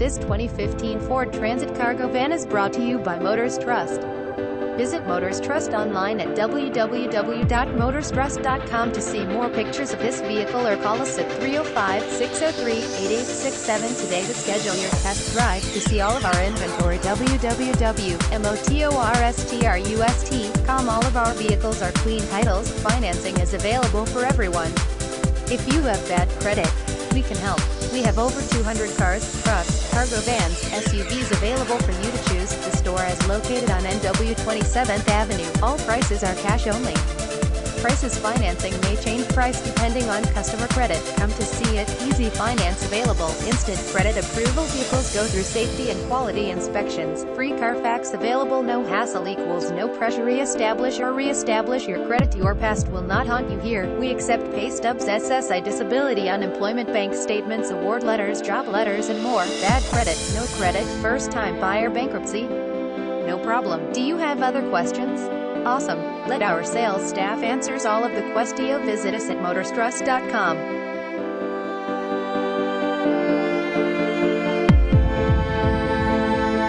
This 2015 Ford Transit cargo van is brought to you by Motors Trust. Visit Motors Trust online at www.motorstrust.com to see more pictures of this vehicle or call us at 305-603-8867 today to schedule your test drive. To see all of our inventory, www.motorstrust.com. All of our vehicles are clean titles. Financing is available for everyone. If you have bad credit, we can help. We have over 200 cars, trucks, cargo vans, SUVs available for you to choose. The store is located on NW 27th Avenue. All prices are cash only. Prices financing may change price depending on customer credit. Come to see it. Easy finance available. Instant credit approval. Vehicles go through safety and quality inspections. Free Carfax available. No hassle equals no pressure. Reestablish your credit. Your past will not haunt you here. We accept pay stubs, SSI, disability, unemployment, bank statements, award letters, job letters, and more. Bad credit, no credit, first time buyer, bankruptcy? No problem. Do you have other questions? Awesome. Let our sales staff answers all of the questions. Visit us at motorstrust.com.